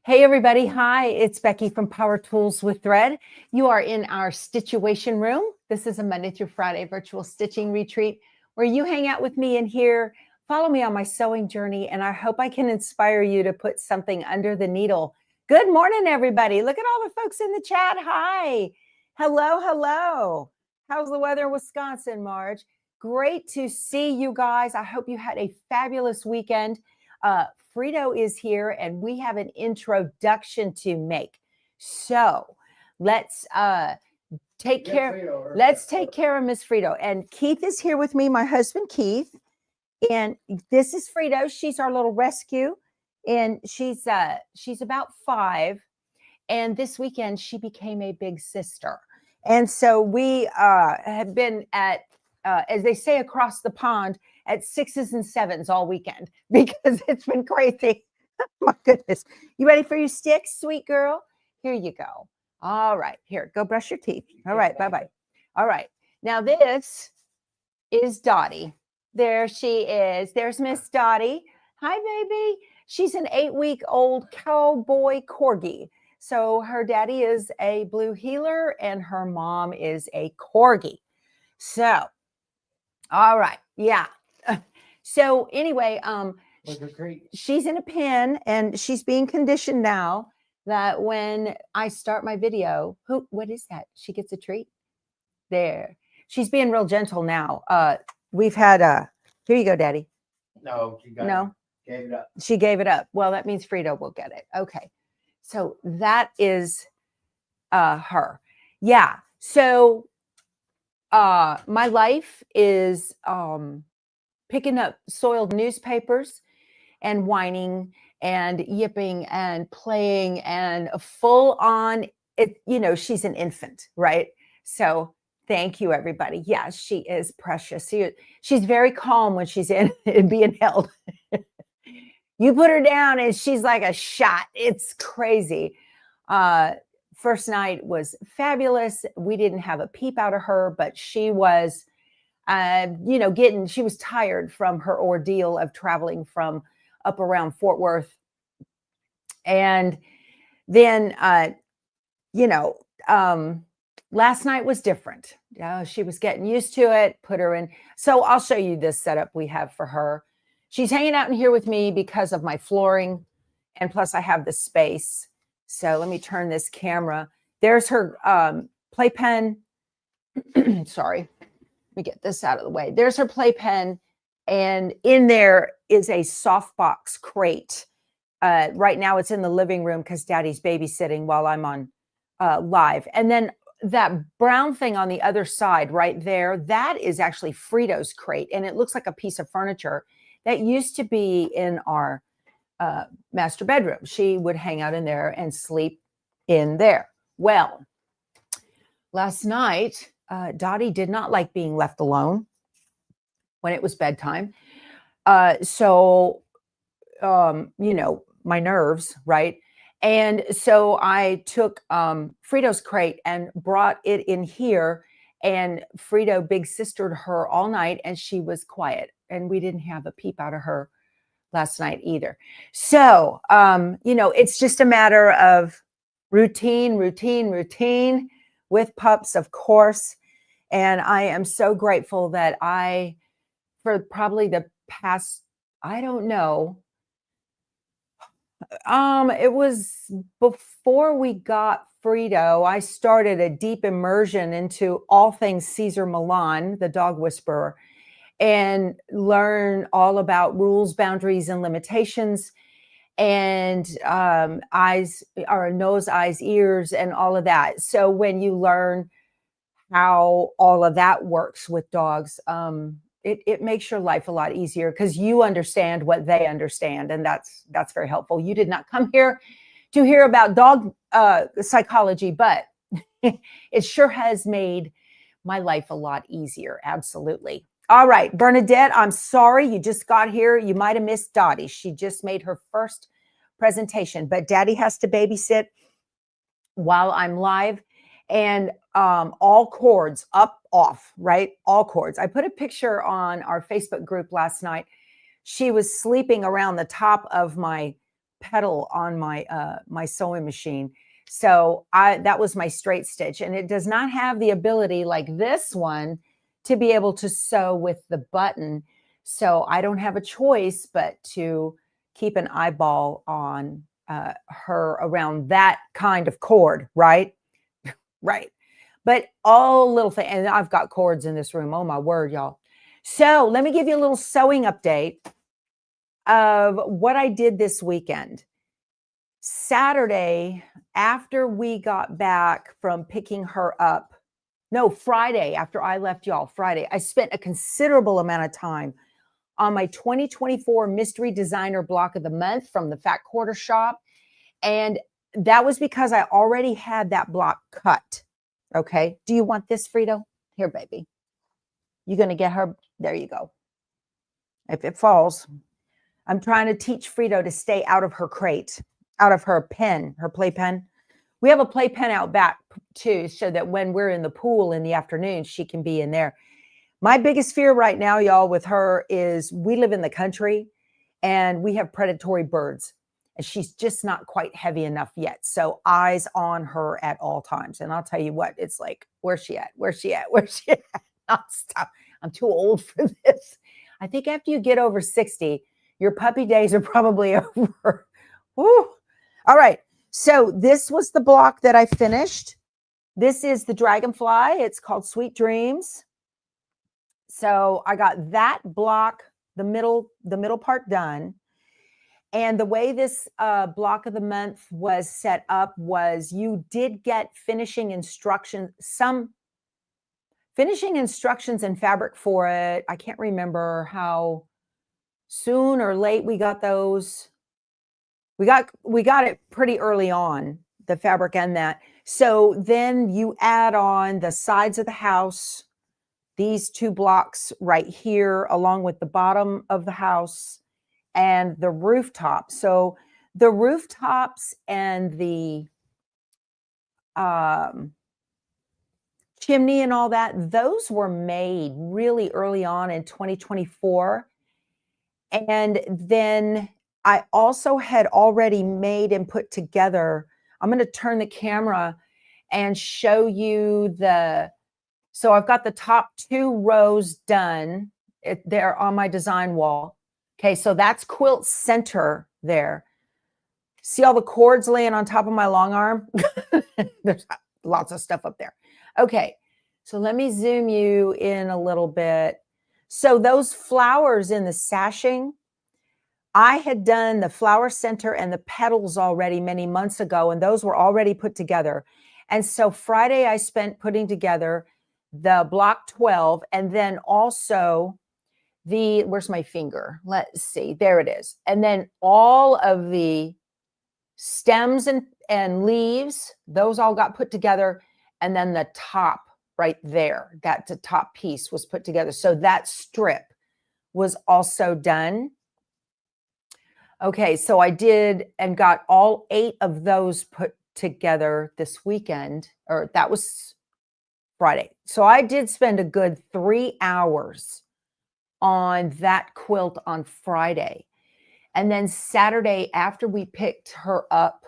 Hey everybody, hi, it's Becky from Power Tools with Thread. You are in our Stitchuation room. This is a Monday through Friday virtual stitching retreat where you hang out with me in here, follow me on my sewing journey, and I hope I can inspire you to put something under the needle. Good morning, everybody. Look at all the folks in the chat. Hi. Hello, hello. How's the weather in Wisconsin, Marge? Great to see you guys. I hope you had a fabulous weekend. Frito is here and we have an introduction to make. So let's take care. Let's take care of Miss Frito. And Keith is here with me, my husband Keith. And this is Frito. She's our little rescue. And she's about 5. And this weekend she became a big sister. And so we have been at as they say across the pond, at 6s and 7s all weekend because it's been crazy. My goodness. You ready for your sticks, sweet girl? Here you go. All right. Here, go brush your teeth. All right. Bye-bye. All right. Now this is Dottie. There she is. There's Miss Dottie. Hi, baby. She's an 8-week-old cowboy corgi. So her daddy is a blue heeler and her mom is a corgi. So, all right. Yeah. So anyway, she's in a pen and she's being conditioned now that when I start my video, what is that? She gets a treat there. She's being real gentle now. We've had here you go, Daddy. No, she got No, gave it up. She gave it up. Well, that means Frito will get it. Okay. So that is her. Yeah. So my life is picking up soiled newspapers and whining and yipping and playing and full on it. You know, she's an infant, right? So thank you, everybody. Yeah, she is precious. She's very calm when she's in being held. You put her down and she's like a shot. It's crazy. First night was fabulous. We didn't have a peep out of her, but she was she was tired from her ordeal of traveling from up around Fort Worth. And then, last night was different. She was getting used to it, put her in. So I'll show you this setup we have for her. She's hanging out in here with me because of my flooring. And plus I have the space. So let me turn this camera. There's her playpen. Sorry. Let me get this out of the way. There's her playpen, and in there is a softbox crate. Right now it's in the living room because Daddy's babysitting while I'm on live. And then that brown thing on the other side right there, that is actually Frito's crate, and it looks like a piece of furniture that used to be in our master bedroom. She would hang out in there and sleep in there. Well, last night, Dottie did not like being left alone when it was bedtime. So, my nerves, right? And so I took Frito's crate and brought it in here, and Frito big sistered her all night, and she was quiet, and we didn't have a peep out of her last night either. So, it's just a matter of routine with pups, of course. And I am so grateful that for probably the past, I don't know, it was before we got Frito, I started a deep immersion into all things Caesar Milan, the dog whisperer, and learn all about rules, boundaries, and limitations, and eyes, or nose, eyes, ears, and all of that. So when you learn how all of that works with dogs, it makes your life a lot easier because you understand what they understand, and that's very helpful. You did not come here to hear about dog psychology, but it sure has made my life a lot easier. Absolutely. All right, Bernadette, I'm sorry you just got here. You might have missed Dottie. She just made her first presentation, but Daddy has to babysit while I'm live, and all cords up, off, right? All cords. I put a picture on our Facebook group last night. She was sleeping around the top of my pedal on my my sewing machine. So that was my straight stitch, and it does not have the ability like this one to be able to sew with the button. So I don't have a choice but to keep an eyeball on her around that kind of cord, right? Right. But all little things, and I've got cords in this room. Oh my word, y'all. So let me give you a little sewing update of what I did this weekend. Saturday, after we got back from picking her up, no, Friday, after I left y'all, Friday, I spent a considerable amount of time on my 2024 Mystery Designer Block of the Month from the Fat Quarter Shop. And that was because I already had that block cut. Okay. Do you want this, Frito? Here, baby. You're going to get her. There you go. If it falls, I'm trying to teach Frito to stay out of her crate, out of her pen, her play pen. We have a play pen out back too, so that when we're in the pool in the afternoon, she can be in there. My biggest fear right now, y'all, with her is we live in the country and we have predatory birds, and she's just not quite heavy enough yet. So eyes on her at all times. And I'll tell you what, it's like, where's she at? Where's she at? Where's she at? Nonstop. I'm too old for this. I think after you get over 60, your puppy days are probably over. Woo. All right. So this was the block that I finished. This is the Dragonfly. It's called Sweet Dreams. So I got that block, the middle part done. And the way this block of the month was set up was you did get finishing instructions, some finishing instructions and fabric for it. I can't remember how soon or late we got those. We got it pretty early on, the fabric and that. So then you add on the sides of the house, these two blocks right here, along with the bottom of the house and the rooftop. So the rooftops and the chimney and all that, those were made really early on in 2024. And then I also had already made and put together, I'm going to turn the camera and show you so I've got the top 2 rows done. They're on my design wall. Okay, so that's quilt center there. See all the cords laying on top of my long arm? There's lots of stuff up there. Okay, so let me zoom you in a little bit. So those flowers in the sashing, I had done the flower center and the petals already many months ago, and those were already put together. And so Friday I spent putting together the block 12, and then also where's my finger? Let's see, there it is. And then all of the stems and leaves, those all got put together. And then the top right there, that's the top piece was put together. So that strip was also done. Okay, so I did and got all 8 of those put together this weekend, or that was Friday. So I did spend a good 3 hours on that quilt on Friday. And then Saturday, after we picked her up,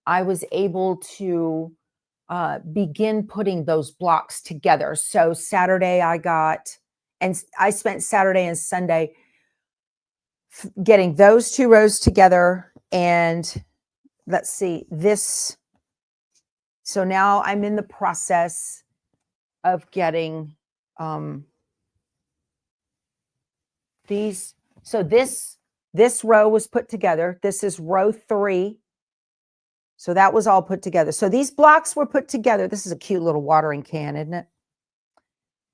I was able to begin putting those blocks together. So Saturday I spent Saturday and Sunday getting those 2 rows together. And let's see this. So now I'm in the process of getting these. So this row was put together. This is row 3. So that was all put together. So these blocks were put together. This is a cute little watering can, isn't it?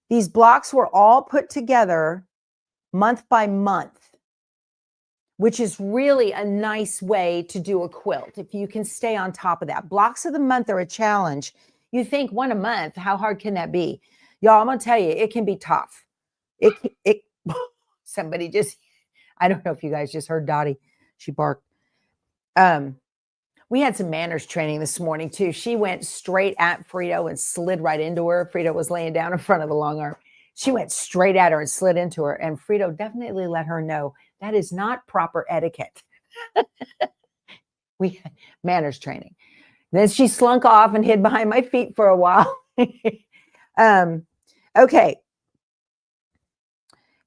These blocks were all put together month by month, which is really a nice way to do a quilt if you can stay on top of that. Blocks of the month are a challenge. You think one a month, how hard can that be? Y'all, I'm going to tell you, it can be tough. Somebody just, I don't know if you guys just heard Dottie. She barked. We had some manners training this morning too. She went straight at Frito and slid right into her. Frito was laying down in front of the long arm. She went straight at her and slid into her. And Frito definitely let her know that is not proper etiquette. We had manners training. Then she slunk off and hid behind my feet for a while. Okay.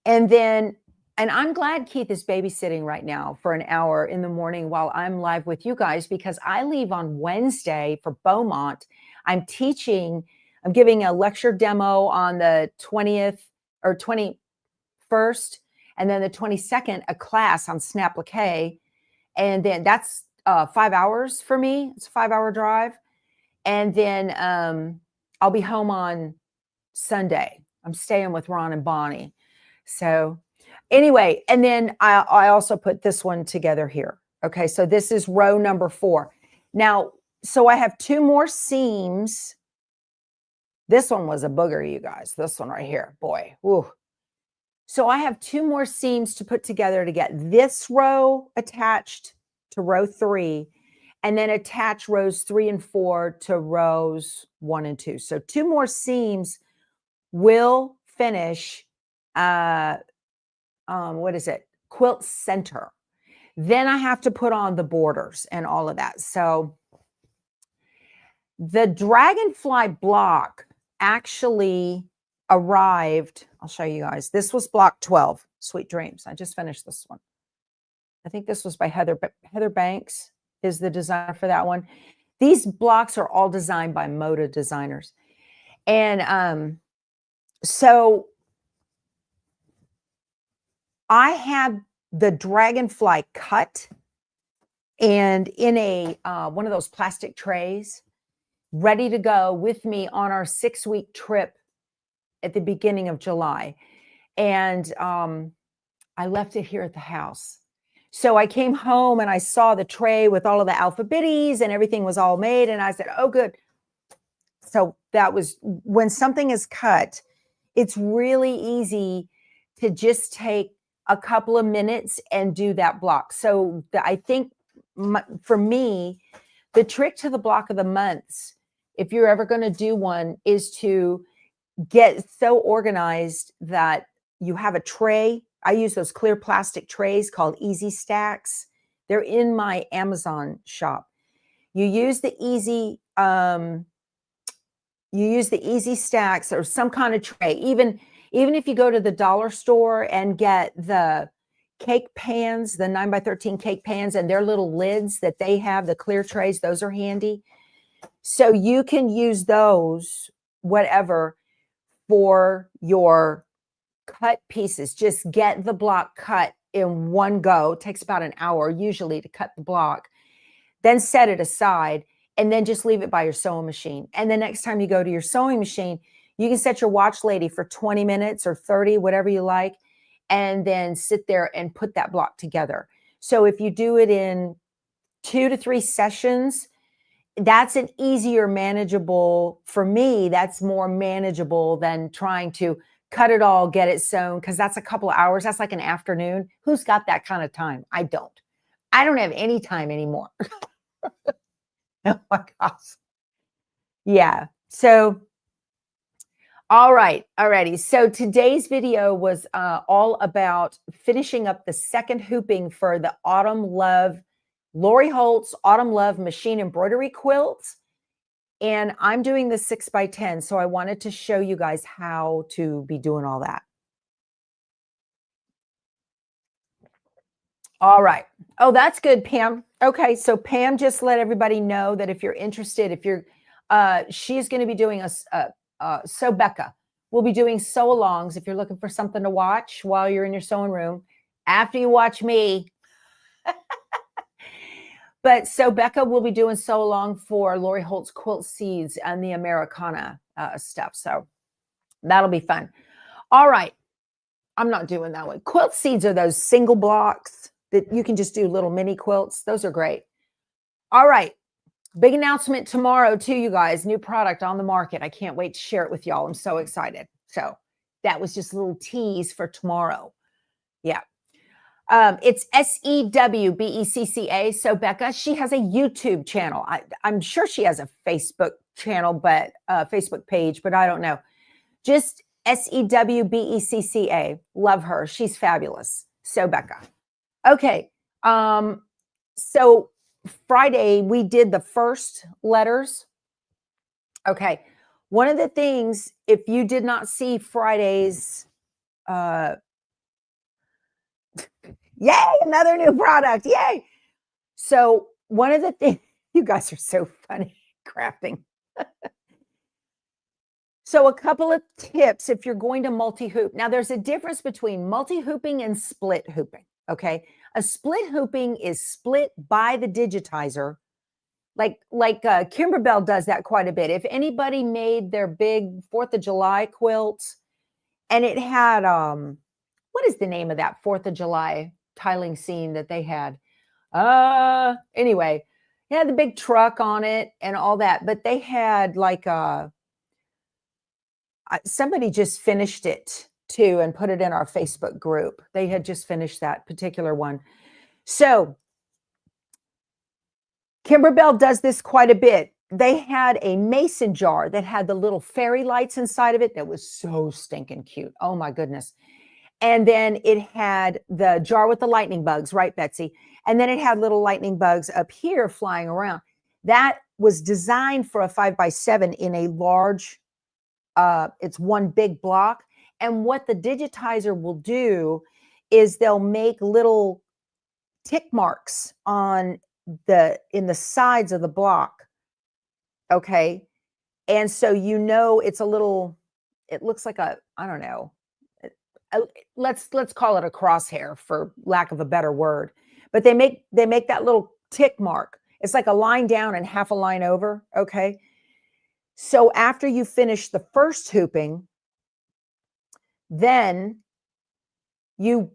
And then, and I'm glad Keith is babysitting right now for an hour in the morning while I'm live with you guys, because I leave on Wednesday for Beaumont. I'm teaching, I'm giving a lecture demo on the 20th or 21st, and then the 22nd, a class on snapplique. And then that's 5 hours for me. It's a 5-hour drive. And then I'll be home on Sunday. I'm staying with Ron and Bonnie. So anyway, and then I also put this one together here. Okay, so this is row number 4. Now, so I have 2 more seams. This one was a booger, you guys. This one right here, boy. Woo. So I have 2 more seams to put together to get this row attached to row 3, and then attach rows 3 and 4 to rows 1 and 2. So 2 more seams will finish what is it? Quilt center. Then I have to put on the borders and all of that. So the dragonfly block actually arrived. I'll show you guys. This was block 12, Sweet Dreams. I just finished this one. I think this was by Heather Banks is the designer for that one. These blocks are all designed by Moda designers. And so I had the dragonfly cut and in a one of those plastic trays, ready to go with me on our 6-week trip at the beginning of July. And I left it here at the house. So I came home and I saw the tray with all of the alphabetties and everything was all made. And I said, oh, good. So that was, when something is cut, it's really easy to just take a couple of minutes and do that block. So I think for me, the trick to the block of the months, if you're ever going to do one, is to get so organized that you have a tray. I use those clear plastic trays called Easy Stacks. They're in my Amazon shop. You use the Easy Stacks or some kind of tray. Even if you go to the dollar store and get the cake pans, the 9x13 cake pans, and their little lids that they have, the clear trays, those are handy. So you can use those, whatever, for your cut pieces. Just get the block cut in one go. It takes about an hour usually to cut the block. Then set it aside and then just leave it by your sewing machine. And the next time you go to your sewing machine, you can set your watch lady for 20 minutes or 30, whatever you like, and then sit there and put that block together. So if you do it in 2 to 3 sessions, that's an easier manageable, for me, that's more manageable than trying to cut it all, get it sewn, because that's a couple of hours. That's like an afternoon. Who's got that kind of time? I don't have any time anymore. Oh my gosh. Yeah. So, all right. Alrighty. So today's video was all about finishing up the second hooping for the Autumn Love, Lori Holt's Autumn Love machine embroidery quilts. And I'm doing the 6x10. So I wanted to show you guys how to be doing all that. All right. Oh, that's good, Pam. Okay. So Pam just let everybody know that if you're interested, if you're, she's going to be doing so Becca will be doing sew alongs. If you're looking for something to watch while you're in your sewing room, after you watch me. But so Becca will be doing sew along for Lori Holt's quilt seeds and the Americana stuff. So that'll be fun. All right. I'm not doing that one. Quilt seeds are those single blocks that you can just do little mini quilts. Those are great. All right. Big announcement tomorrow too, you guys. New product on the market. I can't wait to share it with y'all. I'm so excited. So that was just a little tease for tomorrow. Yeah. It's SEWBECCA. So Becca, she has a YouTube channel. I'm sure she has a Facebook channel, but Facebook page, but I don't know. Just SEWBECCA. Love her. She's fabulous. So Becca. Okay. So Friday, we did the first letters. Okay. One of the things, if you did not see Friday's, yay, another new product. Yay. So one of the things, you guys are so funny crafting. So a couple of tips if you're going to multi-hoop. Now there's a difference between multi-hooping and split hooping, okay? A split hooping is split by the digitizer. Like Kimberbell does that quite a bit. If anybody made their big 4th of July quilt and it had, what is the name of that 4th of July tiling scene that they had? Anyway, it had the big truck on it and all that, but they had like somebody just finished it too and put it in our Facebook group. They had just finished that particular one. So Kimberbell does this quite a bit. They had a mason jar that had the little fairy lights inside of it that was so stinking cute. Oh my goodness. And then it had the jar with the lightning bugs, right, Betsy? And then it had little lightning bugs up here flying around. That was designed for a 5x7 in a large, it's one big block. And what the digitizer will do is they'll make little tick marks on in the sides of the block. Okay. And so, you know, it's a little, it looks like a, I don't know, let's call it a crosshair for lack of a better word, but they make that little tick mark. It's like a line down and half a line over. Okay. So after you finish the first hooping, then you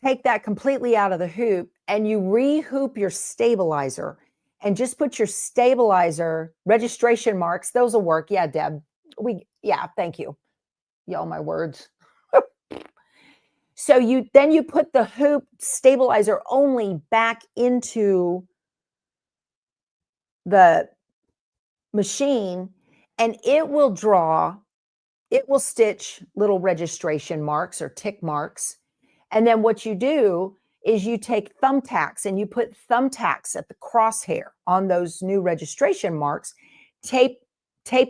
take that completely out of the hoop and you re-hoop your stabilizer and just put your stabilizer registration marks. Those will work. Yeah, Deb. Yeah, thank you. Y'all, my words. So you put the hoop stabilizer only back into the machine and it will stitch little registration marks or tick marks. And then what you do is you take thumbtacks and you put thumbtacks at the crosshair on those new registration marks, tape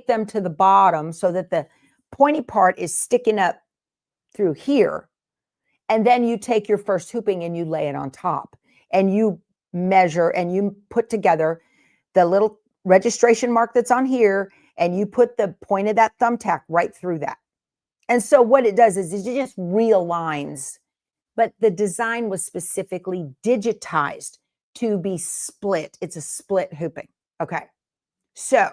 them to the bottom so that the pointy part is sticking up through here. And then you take your first hooping and you lay it on top and you measure and you put together the little registration mark that's on here and you put the point of that thumbtack right through that. And so what it does is it just realigns, but the design was specifically digitized to be split. It's a split hooping. Okay. So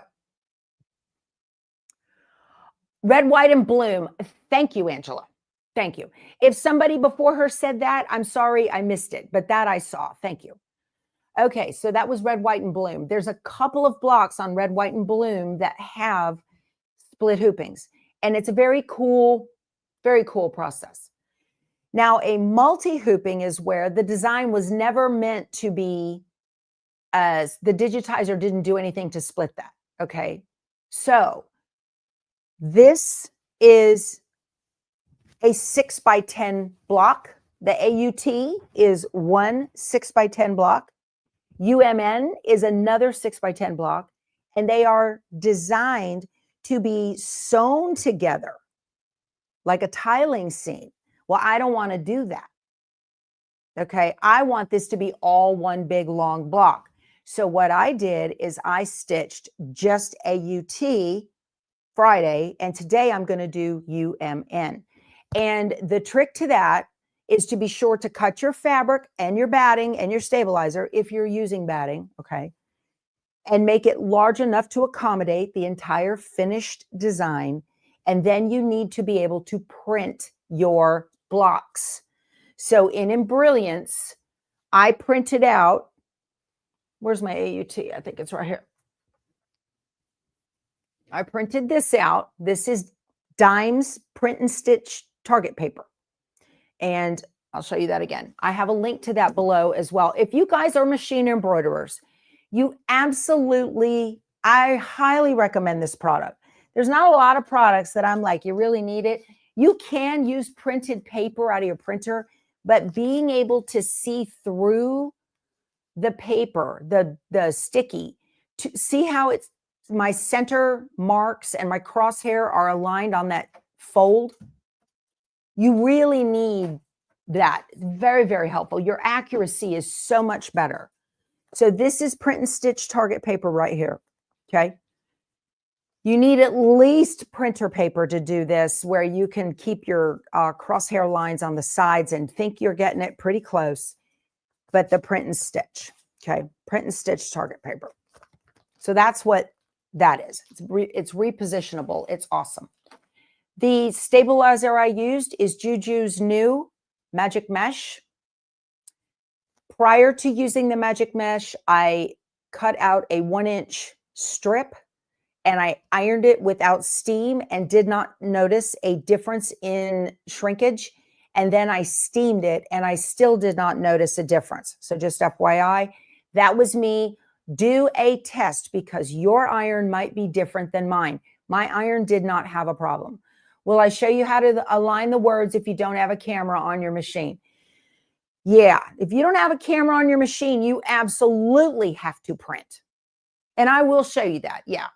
red, white, and bloom. Thank you, Angela. Thank you. If somebody before her said that, I'm sorry, I missed it, but that I saw. Thank you. Okay, so that was red, white, and bloom. There's a couple of blocks on red, white, and bloom that have split hoopings, and it's a very cool process. Now, a multi-hooping is where the design was never meant to be, as the digitizer didn't do anything to split that. Okay, so this is a 6x10 block. The AUT is one 6x10 block. UMN is another 6x10 block, and they are designed to be sewn together like a tiling scene. Well, I don't want to do that. Okay, I want this to be all one big long block. So what I did is I stitched just AUT Friday, and today I'm going to do UMN. And the trick to that is to be sure to cut your fabric and your batting and your stabilizer if you're using batting, okay, and make it large enough to accommodate the entire finished design. And then you need to be able to print your blocks. So in Embrilliance, I printed out, where's my AUT? I think it's right here. I printed this out. This is Dimes Print and Stitch Target paper. And I'll show you that again. I have a link to that below as well. If you guys are machine embroiderers, you absolutely, I highly recommend this product. There's not a lot of products that I'm like, you really need it. You can use printed paper out of your printer, but being able to see through the paper, the sticky, to see how it's my center marks and my crosshair are aligned on that fold. You really need that. Very, very helpful. Your accuracy is so much better. So this is print and stitch target paper right here. Okay. You need at least printer paper to do this, where you can keep your crosshair lines on the sides and think you're getting it pretty close. But the print and stitch, okay, print and stitch target paper. So that's what that is. It's repositionable. It's awesome. The stabilizer I used is Juju's new Magic Mesh. Prior to using the Magic Mesh, I cut out a 1-inch strip and I ironed it without steam and did not notice a difference in shrinkage. And then I steamed it and I still did not notice a difference. So just FYI, that was me. Do a test because your iron might be different than mine. My iron did not have a problem. Will I show you how to align the words if you don't have a camera on your machine? Yeah, if you don't have a camera on your machine, you absolutely have to print. And I will show you that, yeah.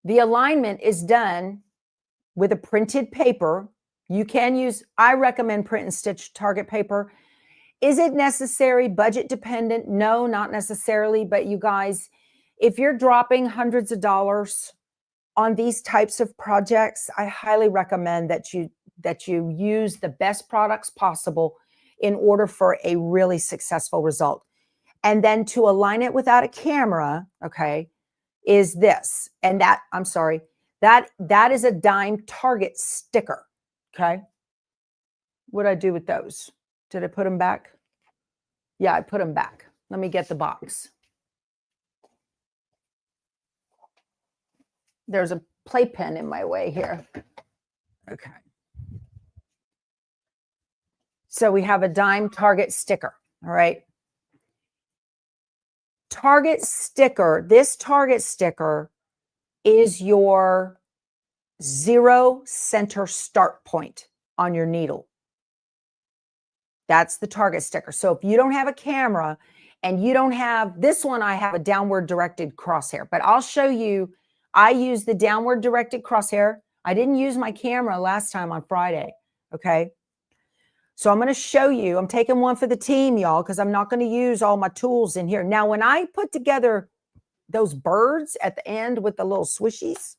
The alignment is done with a printed paper. You can use, I recommend print and stitch target paper. Is it necessary? Budget dependent? No, not necessarily. But you guys, if you're dropping hundreds of dollars on these types of projects, I highly recommend that you use the best products possible in order for a really successful result. And then to align it without a camera, okay, is this. And that, I'm sorry, that is a dime target sticker, okay? What did I do with those? Did I put them back? Yeah, I put them back. Let me get the box. There's a playpen in my way here. Okay. So we have a dime target sticker, all right? Target sticker, this target sticker is your 0 center start point on your needle. That's the target sticker. So if you don't have a camera and you don't have this one, I have a downward directed crosshair, but I'll show you. I use the downward directed crosshair. I didn't use my camera last time on Friday. Okay. So I'm going to show you. I'm taking one for the team, y'all, because I'm not going to use all my tools in here. Now, when I put together those birds at the end with the little swishies,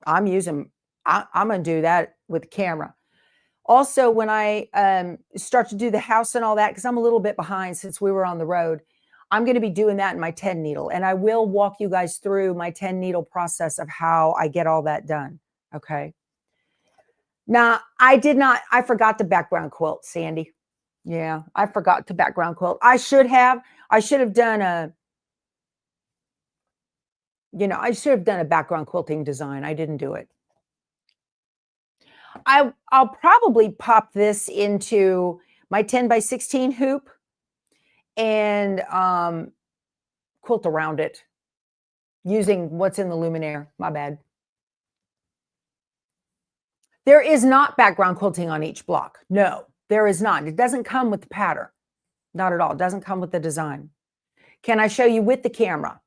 I'm going to do that with the camera. Also, when I start to do the house and all that, because I'm a little bit behind since we were on the road, I'm going to be doing that in my 10 needle. And I will walk you guys through my 10 needle process of how I get all that done. Okay. Now, I forgot the background quilt, Sandy. Yeah, I forgot to background quilt. I should have done I should have done a background quilting design. I didn't do it. I'll probably pop this into my 10 by 16 hoop and quilt around it using what's in the luminaire. My bad. There is not background quilting on each block. No, there is not. It doesn't come with the pattern. Not at all. It doesn't come with the design. Can I show you with the camera?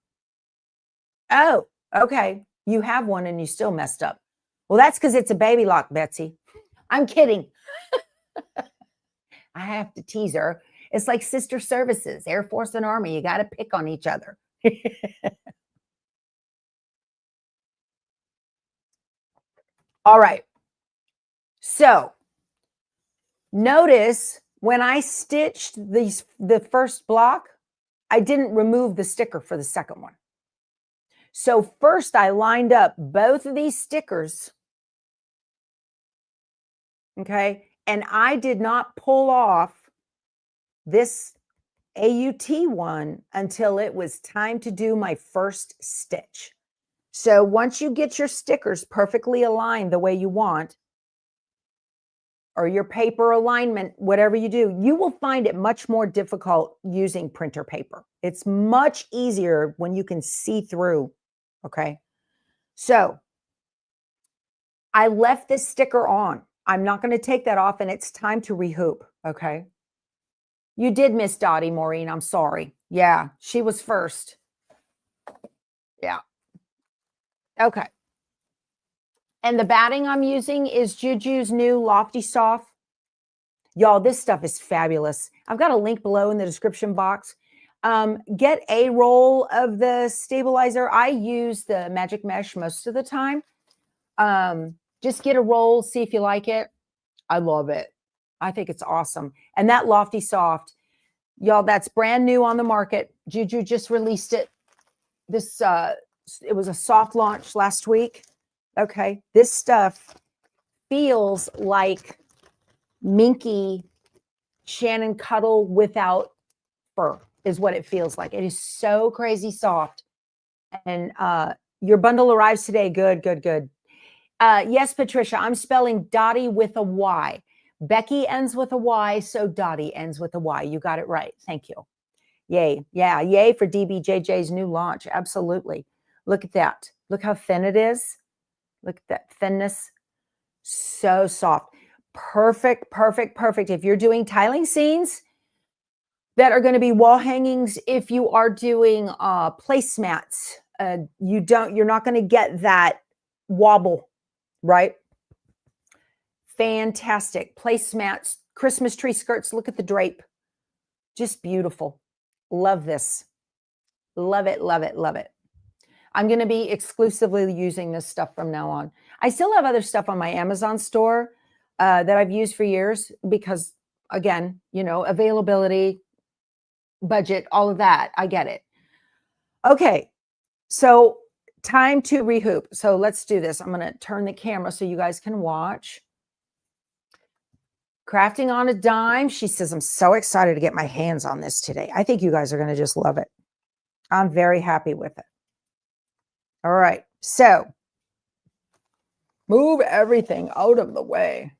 Oh, okay. You have one and you still messed up. Well, that's because it's a baby lock, Betsy. I'm kidding. I have to tease her. It's like sister services, Air Force and Army. You got to pick on each other. All right. So notice when I stitched the first block, I didn't remove the sticker for the second one. So first I lined up both of these stickers. Okay. And I did not pull off this AUT one until it was time to do my first stitch. So once you get your stickers perfectly aligned the way you want, or your paper alignment, whatever you do, you will find it much more difficult using printer paper. It's much easier when you can see through. Okay. So I left this sticker on. I'm not going to take that off and it's time to rehoop. Okay. You did miss Dottie, Maureen. I'm sorry. Yeah, she was first. Yeah. Okay. And the batting I'm using is Juju's new Lofty Soft. Y'all, this stuff is fabulous. I've got a link below in the description box. Get a roll of the stabilizer. I use the Magic Mesh most of the time. Just get a roll, see if you like it. I love it. I think it's awesome. And that Lofty Soft, y'all, that's brand new on the market. Juju just released it. This it was a soft launch last week. Okay, this stuff feels like minky Shannon Cuddle without fur is what it feels like. It is so crazy soft. And your bundle arrives today. Good, good, good. Yes, Patricia, I'm spelling Dottie with a Y. Becky ends with a Y, so Dottie ends with a Y. You got it right. Thank you. Yay. Yeah, yay for DBJJ's new launch. Absolutely. Look at that. Look how thin it is. Look at that thinness. So soft. Perfect, perfect, perfect. If you're doing tiling scenes that are going to be wall hangings, if you are doing placemats, you're not going to get that wobble, right? Fantastic. Placemats, Christmas tree skirts. Look at the drape. Just beautiful. Love this. Love it, love it, love it. I'm going to be exclusively using this stuff from now on. I still have other stuff on my Amazon store that I've used for years because, again, you know, availability, budget, all of that. I get it. Okay, so time to rehoop. So let's do this. I'm going to turn the camera so you guys can watch. Crafting on a dime. She says, I'm so excited to get my hands on this today. I think you guys are going to just love it. I'm very happy with it. All right, so move everything out of the way.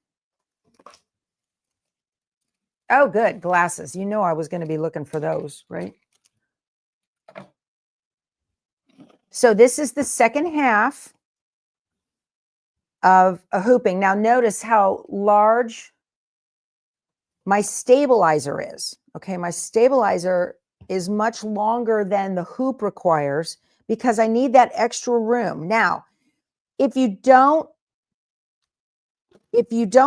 Oh, good, glasses. You know I was going to be looking for those, right? So this is the second half of a hooping. Now notice how large my stabilizer is. Okay, my stabilizer is much longer than the hoop requires because I need that extra room. Now, if you don't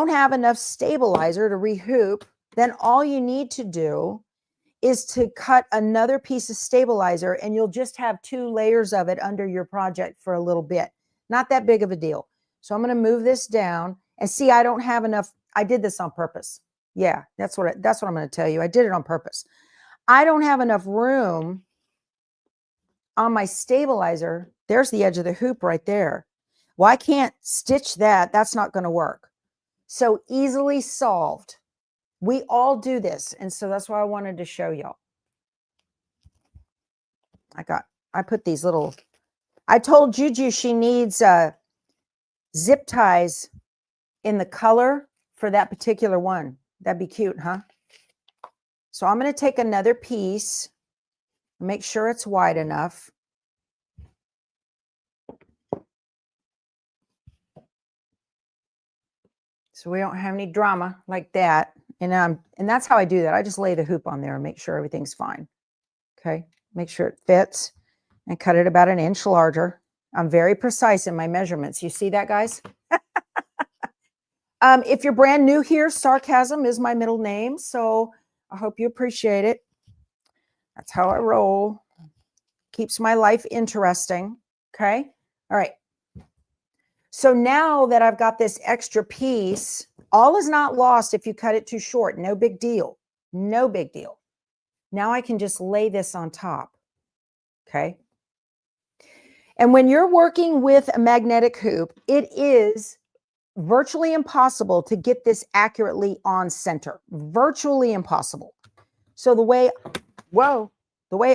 have enough stabilizer to rehoop, then all you need to do is to cut another piece of stabilizer and you'll just have 2 layers of it under your project for a little bit. Not that big of a deal. So I'm going to move this down and see, I don't have enough. I did this on purpose. Yeah, that's what I'm going to tell you. I did it on purpose. I don't have enough room on my stabilizer. There's the edge of the hoop right there. Well, I can't stitch that. That's not going to work. So easily solved. We all do this. And so that's why I wanted to show y'all. I put these little, I told Juju she needs zip ties in the color for that particular one. That'd be cute, huh? So I'm going to take another piece, make sure it's wide enough. So we don't have any drama like that. And that's how I do that. I just lay the hoop on there and make sure everything's fine. Okay. Make sure it fits and cut it about 1 inch larger. I'm very precise in my measurements. You see that, guys? If you're brand new here, sarcasm is my middle name. So I hope you appreciate it. That's how I roll. Keeps my life interesting. Okay. All right. So now that I've got this extra piece, all is not lost if you cut it too short. No big deal. No big deal. Now I can just lay this on top. Okay. And when you're working with a magnetic hoop, it is virtually impossible to get this accurately on center. Virtually impossible. So the way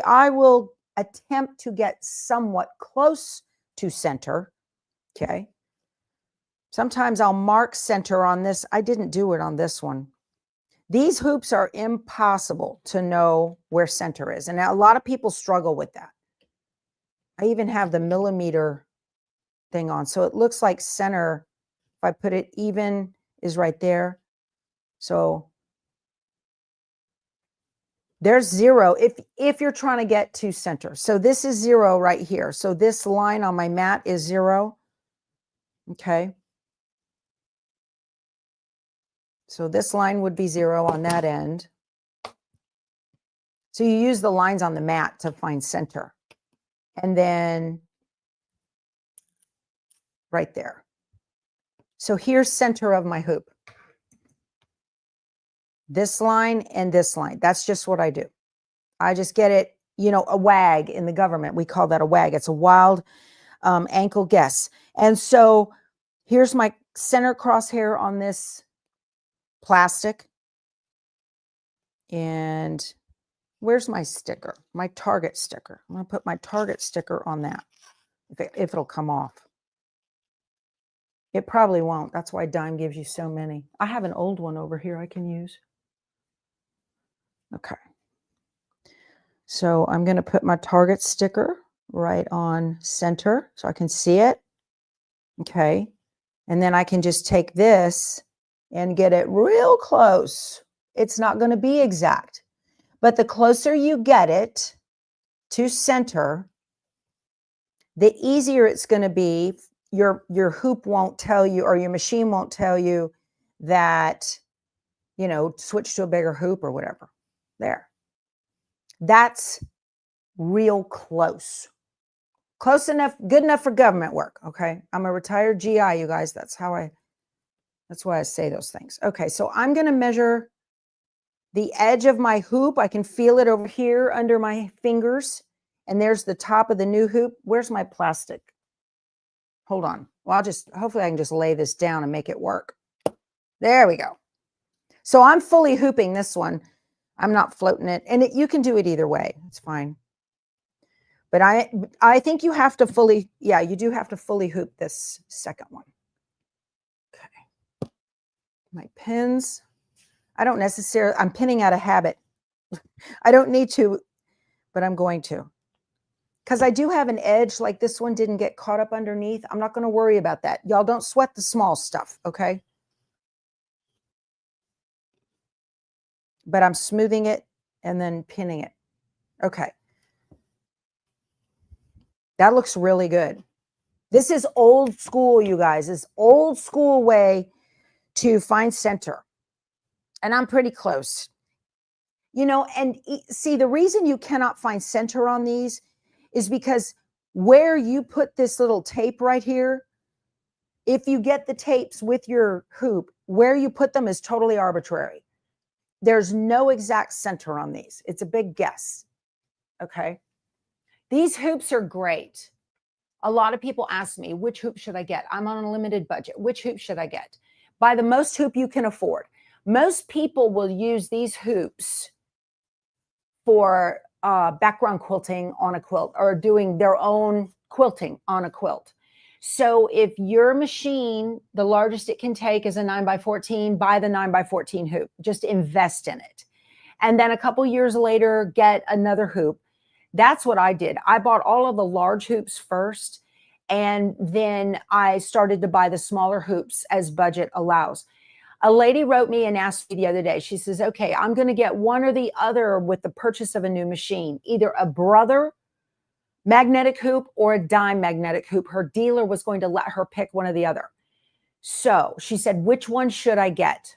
I will attempt to get somewhat close to center, okay. Sometimes I'll mark center on this. I didn't do it on this one. These hoops are impossible to know where center is. And a lot of people struggle with that. I even have the millimeter thing on. So it looks like center, if I put it even, is right there. So There's 0 if you're trying to get to center. So this is 0 right here. So this line on my mat is 0. Okay. So this line would be 0 on that end. So you use the lines on the mat to find center. And then right there. So here's center of my hoop. This line and this line. That's just what I do. I just get it, you know, a wag in the government. We call that a wag. It's a wild ankle guess. And so here's my center crosshair on this plastic. And where's my sticker? My target sticker. I'm going to put my target sticker on that if it'll come off. It probably won't. That's why Dime gives you so many. I have an old one over here I can use. Okay. So I'm going to put my target sticker right on center so I can see it. Okay. And then I can just take this and get it real close. It's not going to be exact, but the closer you get it to center, the easier it's going to be. Your hoop won't tell you, or your machine won't tell you that, you know, switch to a bigger hoop or whatever. There. That's real close. Close enough, good enough for government work. Okay. I'm a retired GI, you guys. That's why I say those things. Okay. So I'm going to measure the edge of my hoop. I can feel it over here under my fingers. And there's the top of the new hoop. Where's my plastic? Hold on. Well, hopefully I can just lay this down and make it work. There we go. So I'm fully hooping this one. I'm not floating it. And you can do it either way. It's fine. But I think you have to fully, yeah, you do have to fully hoop this second one. Okay. My pins. I'm pinning out of habit. I don't need to, but I'm going to. Because I do have an edge, like this one didn't get caught up underneath. I'm not going to worry about that. Y'all don't sweat the small stuff, okay? But I'm smoothing it and then pinning it. Okay. That looks really good. This is old school, you guys. This old school way to find center. And I'm pretty close. You know, and see, the reason you cannot find center on these is because where you put this little tape right here, if you get the tapes with your hoop, where you put them is totally arbitrary. There's no exact center on these. It's a big guess. Okay. These hoops are great. A lot of people ask me, which hoop should I get? I'm on a limited budget. Which hoop should I get? Buy the most hoop you can afford. Most people will use these hoops for background quilting on a quilt or doing their own quilting on a quilt. So if your machine, the largest it can take is a 9x14, buy the 9x14 hoop. Just invest in it. And then a couple years later, get another hoop. That's what I did. I bought all of the large hoops first, and then I started to buy the smaller hoops as budget allows. A lady wrote me and asked me the other day, she says, okay, I'm going to get one or the other with the purchase of a new machine, either a Brother magnetic hoop or a Dime magnetic hoop. Her dealer was going to let her pick one or the other. So she said, which one should I get?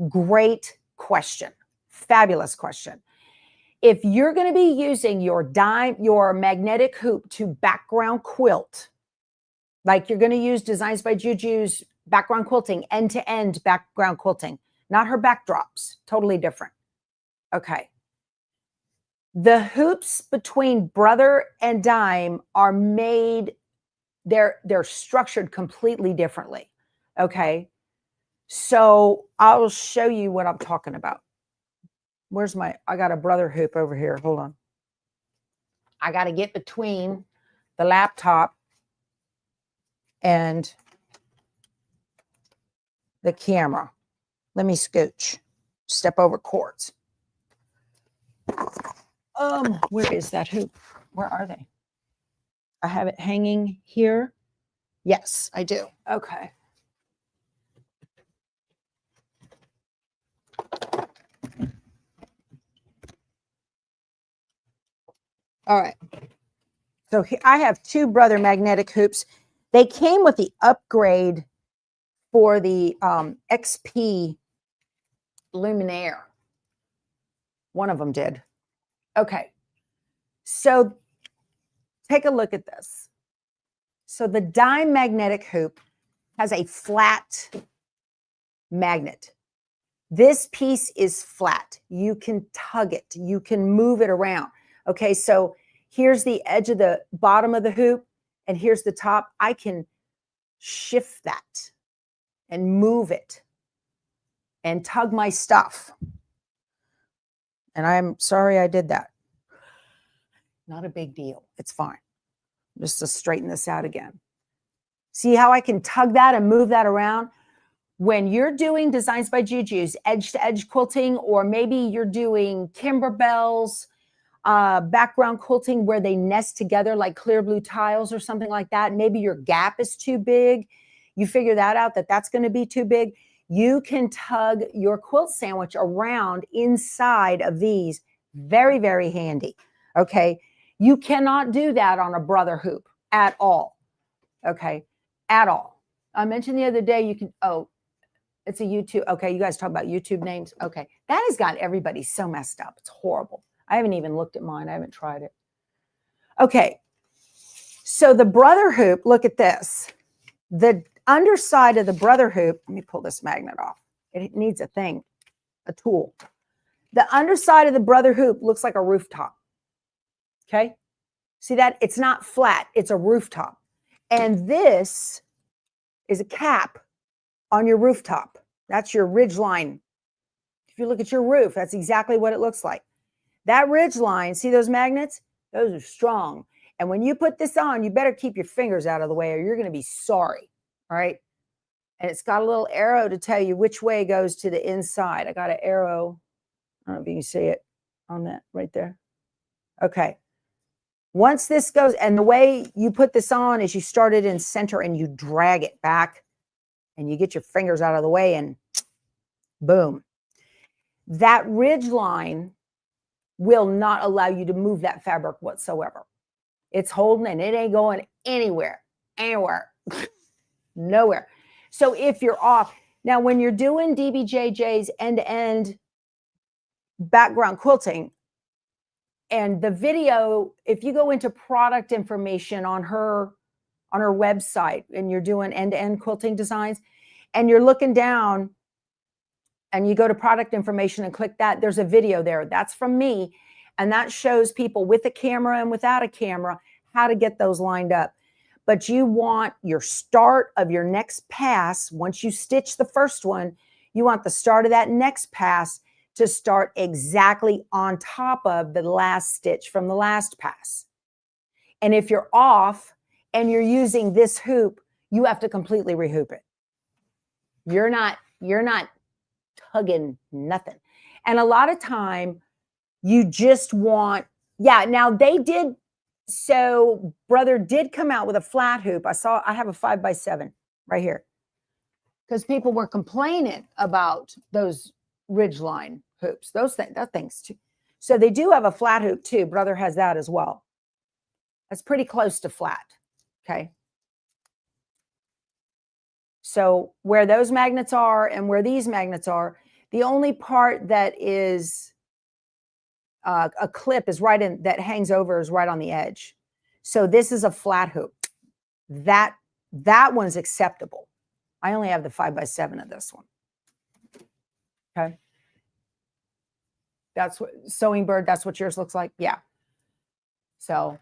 Great question. Fabulous question. If you're going to be using your magnetic hoop to background quilt, like you're going to use Designs by Juju's background quilting, end-to-end background quilting, not her backdrops, totally different. Okay. The hoops between Brother and Dime are made, they're structured completely differently. Okay. So I'll show you what I'm talking about. I got a Brother hoop over here. Hold on. I got to get between the laptop and the camera. Let me scooch. Step over cords. Where is that hoop? Where are they? I have it hanging here. Yes, I do. Okay. All right. So I have two Brother magnetic hoops. They came with the upgrade for the XP Luminaire. One of them did. Okay. So take a look at this. So the dime magnetic hoop has a flat magnet. This piece is flat. You can tug it. You can move it around. Okay, so here's the edge of the bottom of the hoop, and here's the top. I can shift that and move it and tug my stuff. And I'm sorry I did that. Not a big deal. It's fine. Just to straighten this out again. See how I can tug that and move that around? When you're doing Designs by Juju's edge-to-edge quilting, or maybe you're doing Kimberbell's background quilting where they nest together like clear blue tiles or something like that, maybe your gap is too big, you figure that out, that's going to be too big, you can tug your quilt sandwich around inside of these. Very, very handy. Okay. You cannot do that on a Brother hoop at all. Okay. At all. I mentioned the other day, you can, oh, it's a YouTube. Okay. You guys talk about YouTube names. Okay. That has got everybody so messed up. It's horrible. I haven't even looked at mine. I haven't tried it. Okay. So the Brother hoop, look at this. The underside of the Brother hoop, let me pull this magnet off. It needs a thing, a tool. The underside of the Brother hoop looks like a rooftop. Okay. See that? It's not flat. It's a rooftop. And this is a cap on your rooftop. That's your ridge line. If you look at your roof, that's exactly what it looks like. That ridge line, see those magnets? Those are strong. And when you put this on, you better keep your fingers out of the way or you're going to be sorry. All right. And it's got a little arrow to tell you which way goes to the inside. I got an arrow. I don't know if you can see it on that right there. Okay. Once this goes, and the way you put this on is you start it in center and you drag it back and you get your fingers out of the way and boom. That ridge line will not allow you to move that fabric whatsoever. It's holding and it ain't going anywhere, nowhere. So if you're off, now when you're doing DBJJ's end-to-end background quilting, and the video, if you go into product information on her website and you're doing end-to-end quilting designs and you're looking down and you go to product information and click that, there's a video there. That's from me. And that shows people with a camera and without a camera how to get those lined up. But you want your start of your next pass. Once you stitch the first one, you want the start of that next pass to start exactly on top of the last stitch from the last pass. And if you're off and you're using this hoop, you have to completely rehoop it. You're not tugging nothing. And a lot of time you just want, yeah, now they did, so Brother did come out with a flat hoop. I have a 5x7 right here because people were complaining about those ridgeline hoops, those things too. So they do have a flat hoop too. Brother has that as well. That's pretty close to flat. Okay. So where those magnets are and where these magnets are, the only part that is a clip is right in, that hangs over is right on the edge. So this is a flat hoop. That one's acceptable. I only have the 5x7 of this one. Okay. That's what Sewing Bird, that's what yours looks like. Yeah. So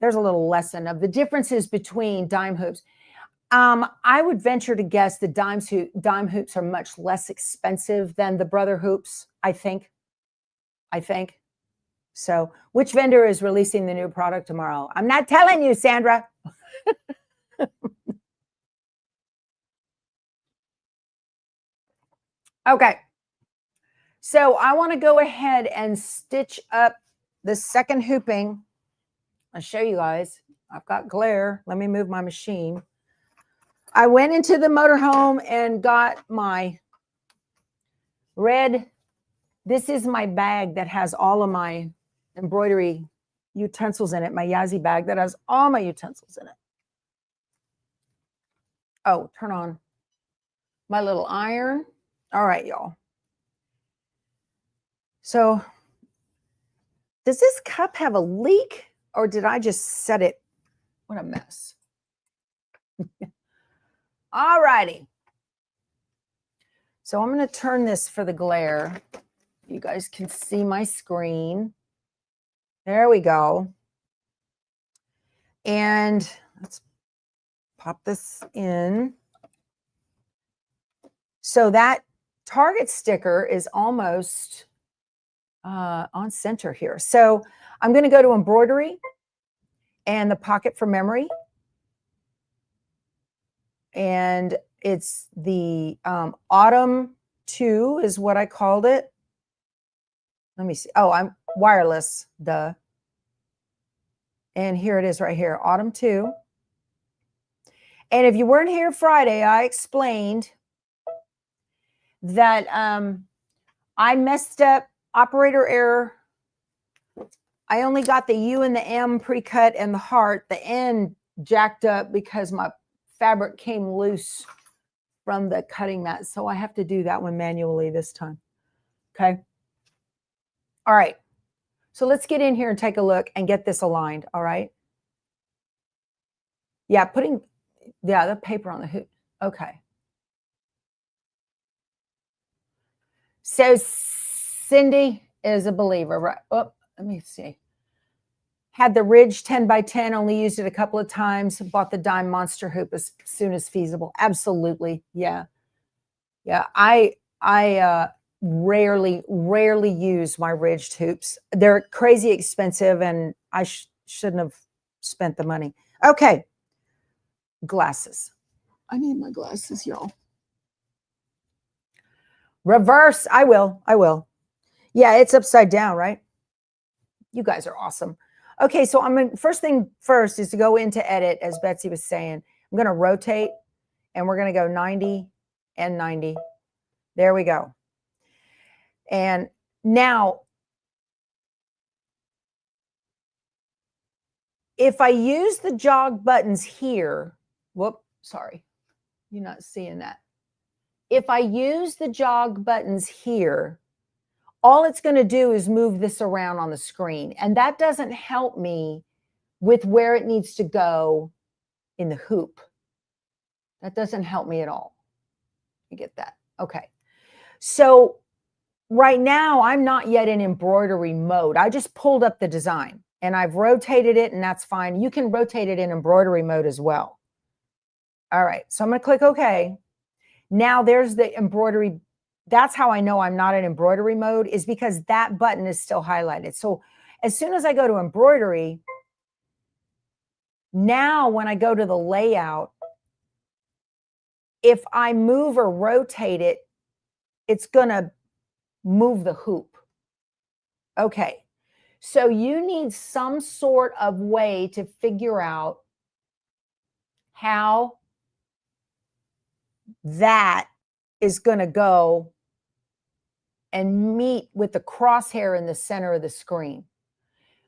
there's a little lesson of the differences between dime hoops. I would venture to guess the dime hoops are much less expensive than the Brother hoops, I think. So which vendor is releasing the new product tomorrow? I'm not telling you, Sandra. Okay. So I want to go ahead and stitch up the second hooping. I'll show you guys. I've got glare. Let me move my machine. I went into the motorhome and got my red. This is my bag that has all of my embroidery utensils in it, my Yazzie bag that has all my utensils in it. Oh, turn on my little iron. All right, y'all. So does this cup have a leak or did I just set it? What a mess. All righty. So I'm going to turn this for the glare. You guys can see my screen. There we go. And let's pop this in. So that target sticker is almost on center here. So I'm going to go to embroidery and the pocket for memory. And it's the Autumn 2 is what I called it. Let me see. Oh, I'm wireless, duh. And here it is right here, Autumn 2. And if you weren't here Friday, I explained that I messed up, operator error. I only got the U and the M pre-cut and the heart. The N jacked up because my fabric came loose from the cutting mat. So I have to do that one manually this time. Okay. All right. So let's get in here and take a look and get this aligned. All right. Yeah, putting the paper on the hoop. Okay. So Cindy is a believer, right? Oh, let me see. Had the Ridge 10 by 10, only used it a couple of times, bought the Dime Monster hoop as soon as feasible. Absolutely. Yeah. Yeah. I rarely use my ridged hoops. They're crazy expensive and I shouldn't have spent the money. Okay. Glasses. I need my glasses, y'all. Reverse. I will. Yeah, it's upside down, right? You guys are awesome. Okay, so first thing first is to go into edit, as Betsy was saying. I'm going to rotate, and we're going to go 90 and 90. There we go. And now, if I use the jog buttons here, whoop, sorry, you're not seeing that. If I use the jog buttons here, all it's going to do is move this around on the screen. And that doesn't help me with where it needs to go in the hoop. That doesn't help me at all. You get that? Okay. So right now, I'm not yet in embroidery mode. I just pulled up the design and I've rotated it and that's fine. You can rotate it in embroidery mode as well. All right. So I'm going to click OK. Now there's the embroidery. That's how I know I'm not in embroidery mode, is because that button is still highlighted. So as soon as I go to embroidery, now when I go to the layout, if I move or rotate it, it's going to move the hoop. Okay. So you need some sort of way to figure out how that is going to go and meet with the crosshair in the center of the screen.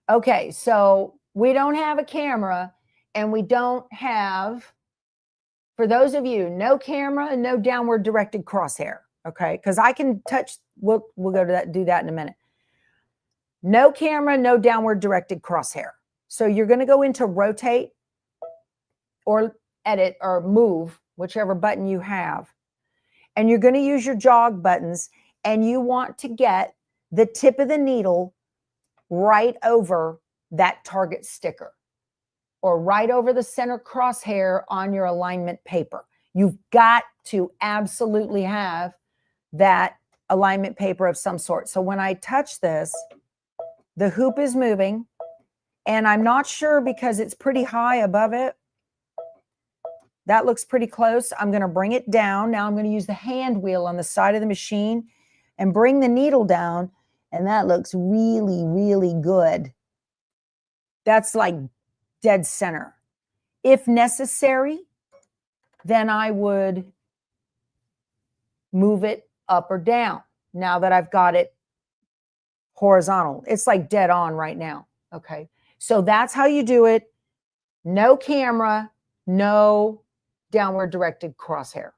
Okay, so we don't have a camera and we don't have, for those of you, no camera, no downward directed crosshair. Okay, because I can touch, we'll go to that, do that in a minute. No camera, no downward directed crosshair. So you're going to go into rotate or edit or move, whichever button you have. And you're going to use your jog buttons and you want to get the tip of the needle right over that target sticker or right over the center crosshair on your alignment paper. You've got to absolutely have that alignment paper of some sort. So when I touch this, the hoop is moving and I'm not sure because it's pretty high above it. That looks pretty close. I'm going to bring it down. Now I'm going to use the hand wheel on the side of the machine and bring the needle down. And that looks really, really good. That's like dead center. If necessary, then I would move it up or down now that I've got it horizontal. It's like dead on right now. Okay. So that's how you do it. No camera, no downward directed crosshair.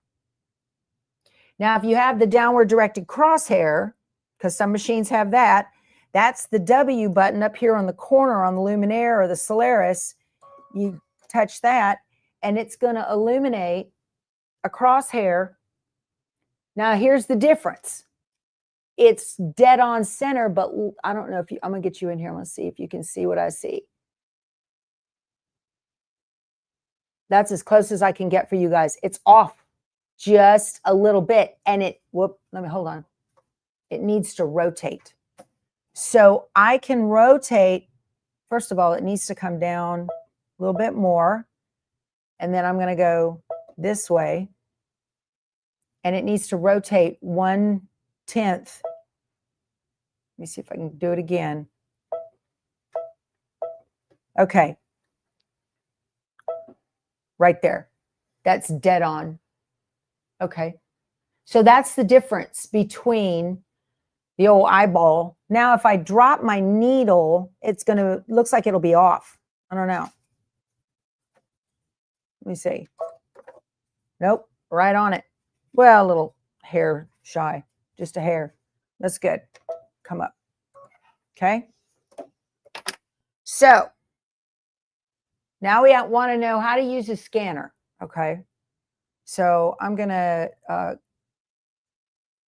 Now, if you have the downward directed crosshair, because some machines have that, that's the W button up here on the corner on the Luminaire or the Solaris. You touch that, and it's going to illuminate a crosshair. Now, here's the difference. It's dead on center, but I don't know if you, I'm going to get you in here. I'm going to see if you can see what I see. That's as close as I can get for you guys. It's off just a little bit, and it, whoop, let me, hold on. It needs to rotate. So I can rotate, first of all, it needs to come down a little bit more, and then I'm going to go this way, and it needs to rotate 1/10. Let me see if I can do it again. Okay. Right there. That's dead on. Okay. So that's the difference between the old eyeball. Now, if I drop my needle, it's going to, looks like it'll be off. I don't know. Let me see. Nope. Right on it. Well, a little hair shy. Just a hair. That's good. Come up. Okay. So now we want to know how to use a scanner. Okay. So I'm going to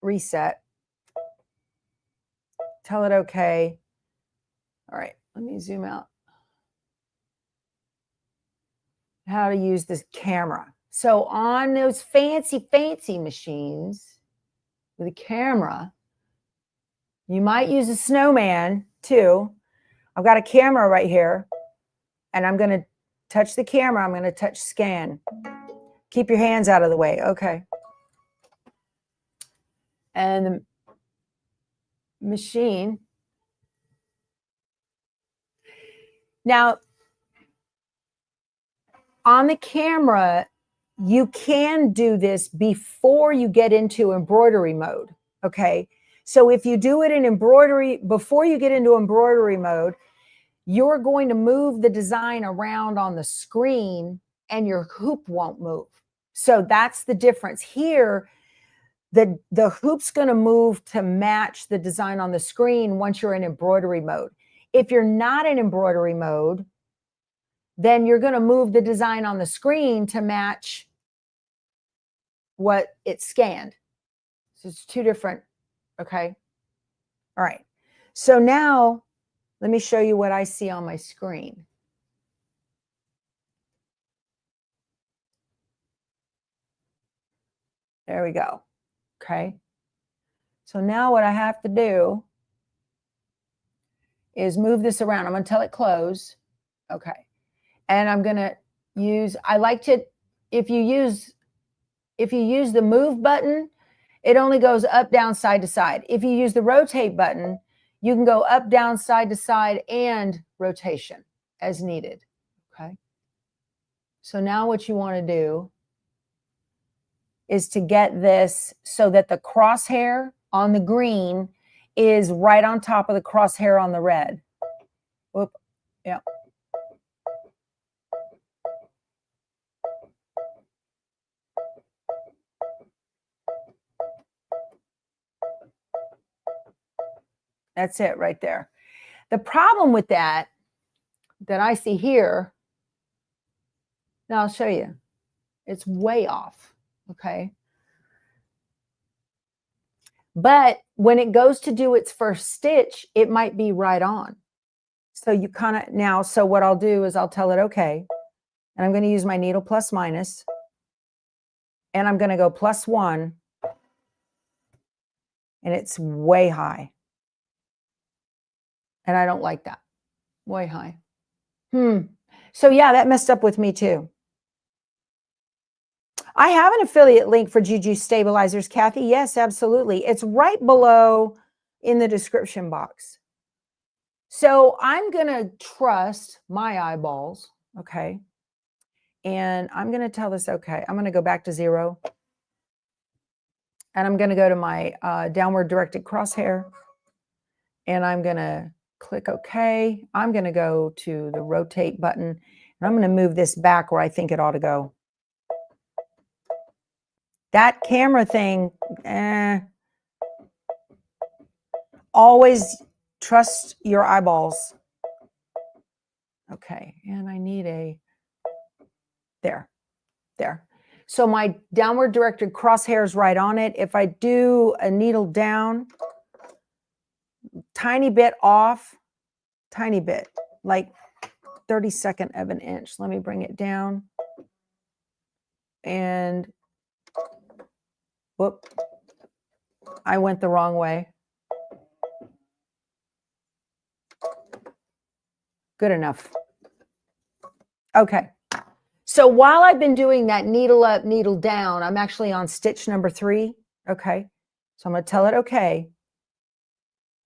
reset. Tell it okay. All right. Let me zoom out. How to use this camera. So on those fancy machines with a camera, you might use a snowman too. I've got a camera right here, and I'm going to touch the camera. I'm going to touch scan. Keep your hands out of the way. Okay. And the machine. Now, on the camera, you can do this before you get into embroidery mode. Okay. So if you do it in embroidery, before you get into embroidery mode, you're going to move the design around on the screen and your hoop won't move. So that's the difference here. The hoop's going to move to match the design on the screen once you're in embroidery mode. If you're not in embroidery mode, then you're going to move the design on the screen to match what it scanned. So it's two different, okay? All right. So now let me show you what I see on my screen. There we go. Okay. So now what I have to do is move this around. I'm going to tell it close. Okay. And I'm going to use, I like to, if you use the move button, it only goes up, down, side to side. If you use the rotate button, you can go up, down, side to side, and rotation as needed. Okay. So now what you want to do is to get this so that the crosshair on the green is right on top of the crosshair on the red. Whoop. Yeah. That's it right there. The problem with that I see here, now I'll show you, it's way off, okay? But when it goes to do its first stitch, it might be right on. So you kind of, now, so what I'll do is I'll tell it okay, and I'm going to use my needle plus minus, and I'm going to go +1, and it's way high. And I don't like that. Way high. So yeah, that messed up with me too. I have an affiliate link for Juju Stabilizers, Kathy. Yes, absolutely. It's right below in the description box. So I'm going to trust my eyeballs, okay? And I'm going to tell this, okay, I'm going to go back to 0. And I'm going to go to my downward directed crosshair. And I'm going to Click OK. I'm going to go to the rotate button, and I'm going to move this back where I think it ought to go. That camera thing, always trust your eyeballs. Okay, and I need a, there. So my downward directed crosshair is right on it. If I do a needle down, tiny bit off, tiny bit, like 32nd of an inch. Let me bring it down. And whoop, I went the wrong way. Good enough. Okay. So while I've been doing that needle up, needle down, I'm actually on stitch number 3. Okay. So I'm going to tell it okay.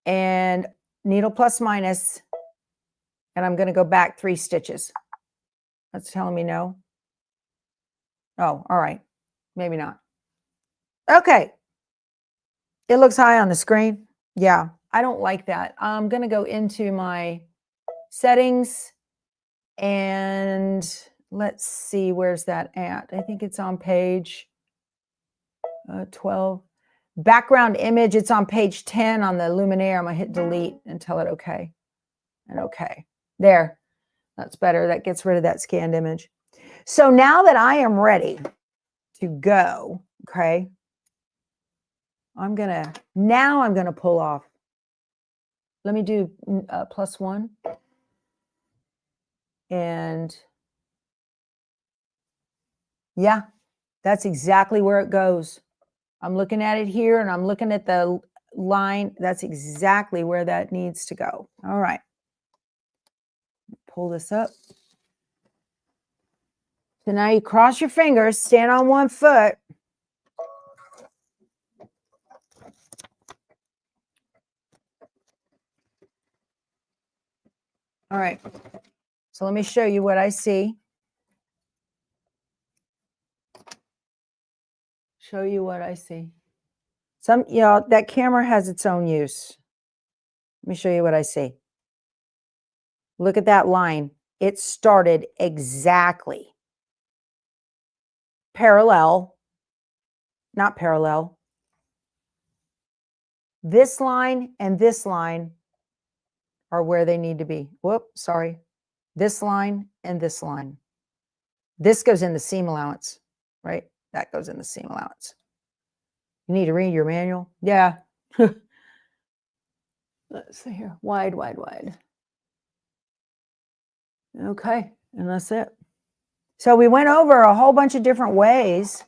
And needle plus minus. And I'm going to go back 3 stitches. That's telling me no. Oh, all right. Maybe not. Okay. It looks high on the screen. Yeah, I don't like that. I'm going to go into my settings and let's see, where's that at? I think it's on page 12. Background image, it's on page 10 on the Luminaire. I'm going to hit delete and tell it okay. And okay. There. That's better. That gets rid of that scanned image. So now that I am ready to go, okay, I'm going to pull off. Let me do +1. And yeah, that's exactly where it goes. I'm looking at it here and I'm looking at the line. That's exactly where that needs to go. All right. Pull this up. So now you cross your fingers, stand on one foot. All right. So let me show you what I see. Show you what I see. That camera has its own use. Let me show you what I see. Look at that line. It started exactly parallel, not parallel. This line and this line are where they need to be. Whoop, sorry. This line and this line. This goes in the seam allowance, right? That goes in the seam allowance. You need to read your manual? Yeah. Let's see here. Wide, wide, wide. Okay, and that's it. So we went over a whole bunch of different ways.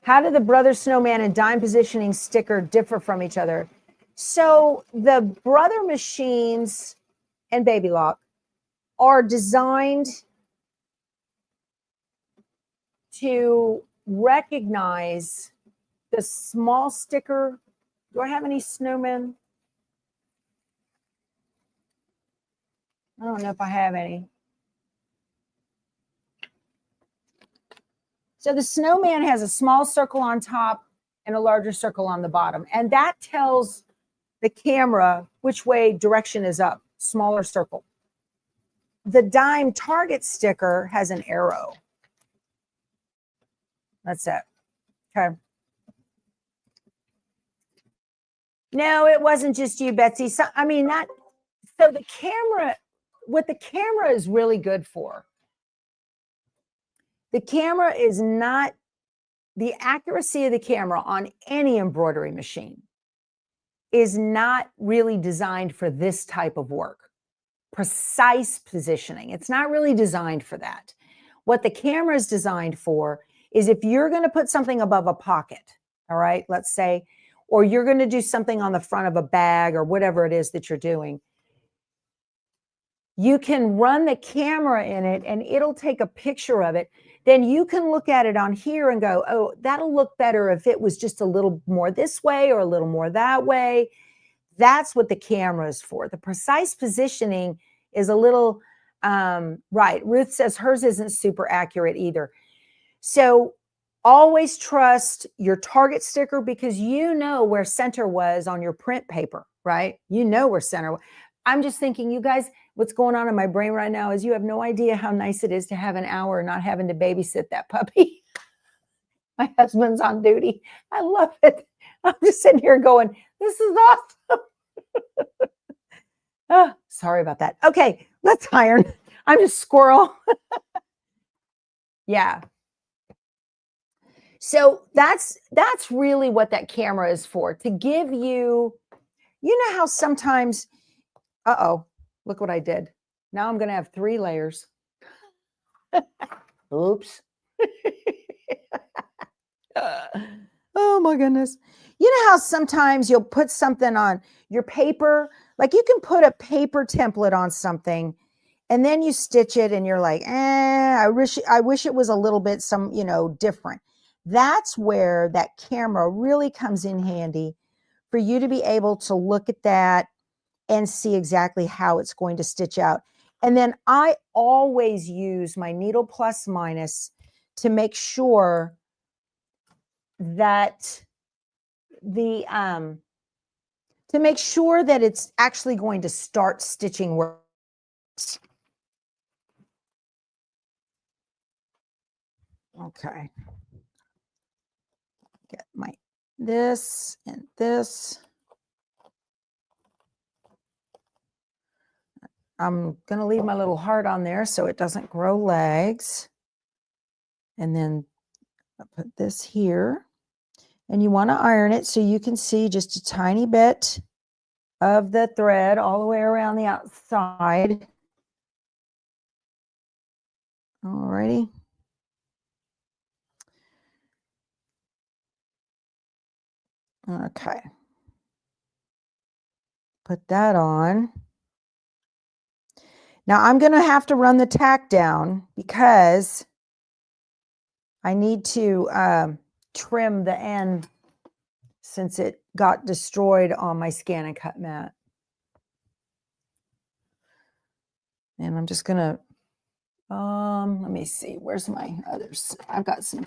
How do the Brother Snowman and dime positioning sticker differ from each other? So the Brother machines and Baby Lock are designed to recognize the small sticker. Do I have any snowmen? I don't know if I have any. So the snowman has a small circle on top and a larger circle on the bottom. And that tells the camera which way direction is up, smaller circle. The dime target sticker has an arrow. That's it. Okay. No, it wasn't just you, Betsy. So the camera, what the camera is really good for, the camera is not, the accuracy of the camera on any embroidery machine is not really designed for this type of work. Precise positioning. It's not really designed for that. What the camera is designed for is if you're going to put something above a pocket, all right, let's say, or you're going to do something on the front of a bag or whatever it is that you're doing, you can run the camera in it and it'll take a picture of it. Then you can look at it on here and go, oh, that'll look better if it was just a little more this way or a little more that way. That's what the camera is for. The precise positioning is a little, right. Ruth says hers isn't super accurate either. So Always trust your target sticker because you know where center was on your print paper, right? You know where center was. I'm just thinking, you guys, what's going on in my brain right now is you have no idea how nice it is to have an hour not having to babysit that puppy. My husband's on duty. I love it. I'm just sitting here going, this is awesome. Oh, sorry about that. Okay, let's iron. I'm just squirrel. Yeah. So that's really what that camera is for, to give you, you know how sometimes, uh-oh, look what I did. Now I'm going to have 3 layers. Oops. Oh my goodness. You know how sometimes you'll put something on your paper, like you can put a paper template on something and then you stitch it and you're like, I wish it was a little bit different. That's where that camera really comes in handy for you to be able to look at that and see exactly how it's going to stitch out. And then I always use my needle plus minus to make sure that it's actually going to start stitching where okay. Get my this and this. I'm going to leave my little heart on there so it doesn't grow legs. And then I'll put this here. And you want to iron it so you can see just a tiny bit of the thread all the way around the outside. Alrighty. Okay. Put that on. Now I'm going to have to run the tack down because I need to trim the end since it got destroyed on my scan and cut mat. And I'm just going to, let me see, where's my others? I've got some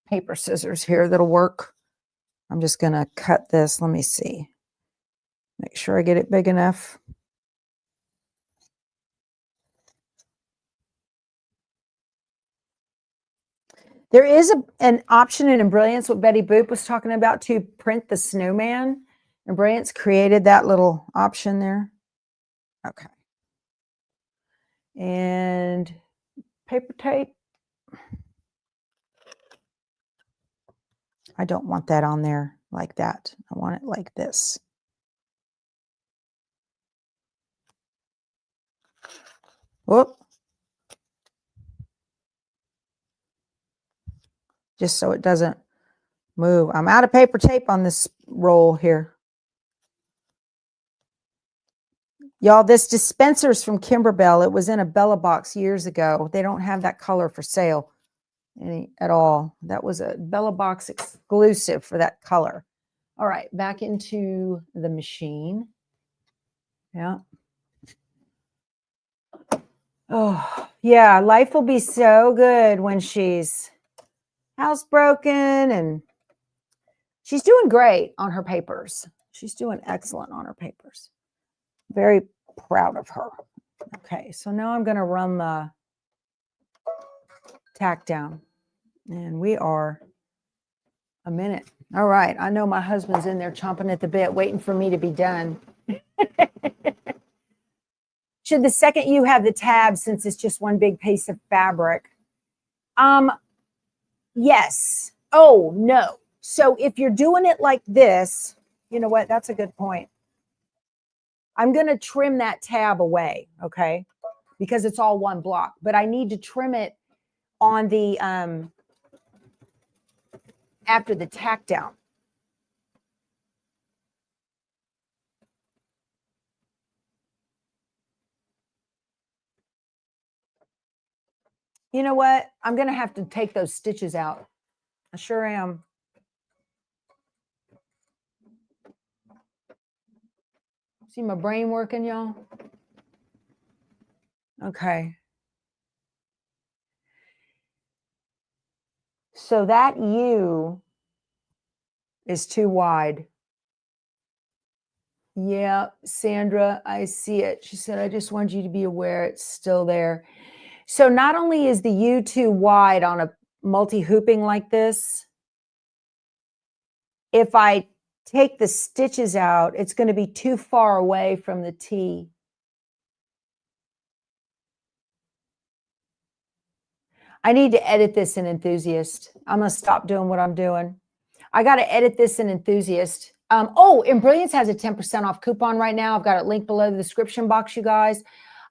paper scissors here that'll work. I'm just going to cut this. Let me see. Make sure I get it big enough. There is an option in Embrilliance, what Betty Boop was talking about, to print the snowman. Embrilliance created that little option there. Okay. And paper tape. I don't want that on there like that. I want it like this. Whoop. Just so it doesn't move. I'm out of paper tape on this roll here. Y'all, this dispenser's from Kimberbell. It was in a Bella box years ago. They don't have that color for sale at all. That was a Bella box exclusive for that color. All right, back into the machine. Yeah. Oh, yeah, life will be so good when she's housebroken, and she's doing great on her papers. She's doing excellent on her papers. Very proud of her. Okay, so now I'm going to run the tack down, and we are a minute. All right, I know my husband's in there chomping at the bit, waiting for me to be done. Should the second you have the tab, since it's just one big piece of fabric? Yes. Oh, no. So if you're doing it like this, you know what? That's a good point. I'm going to trim that tab away, okay? Because it's all one block, but I need to trim it on the, after the tack down. You know what? I'm going to have to take those stitches out. I sure am. See my brain working, y'all? Okay. So that U is too wide. Yeah, Sandra, I see it. She said, I just want you to be aware it's still there. So not only is the U too wide on a multi-hooping like this, if I take the stitches out, it's going to be too far away from the T. I need to edit this in Enthusiast. I'm going to stop doing what I'm doing. I got to edit this in Enthusiast. Oh, Embrilliance has a 10% off coupon right now. I've got it linked below the description box, you guys.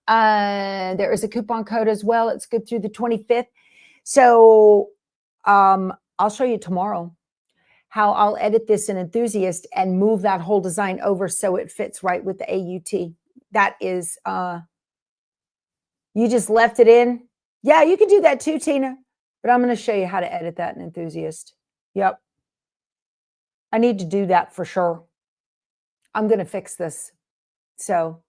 There is a coupon code as well. It's good through the 25th. So I'll show you tomorrow how I'll edit this in Enthusiast and move that whole design over so it fits right with the AUT. That is, you just left it in. Yeah, you can do that too, Tina. But I'm going to show you how to edit that in Enthusiast. Yep. I need to do that for sure. I'm going to fix this. So,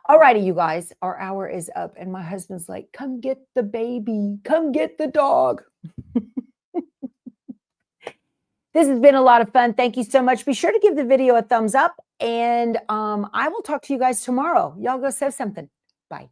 all righty, you guys, our hour is up. And my husband's like, come get the baby. Come get the dog. This has been a lot of fun. Thank you so much. Be sure to give the video a thumbs up. And I will talk to you guys tomorrow. Y'all go sew something. Bye.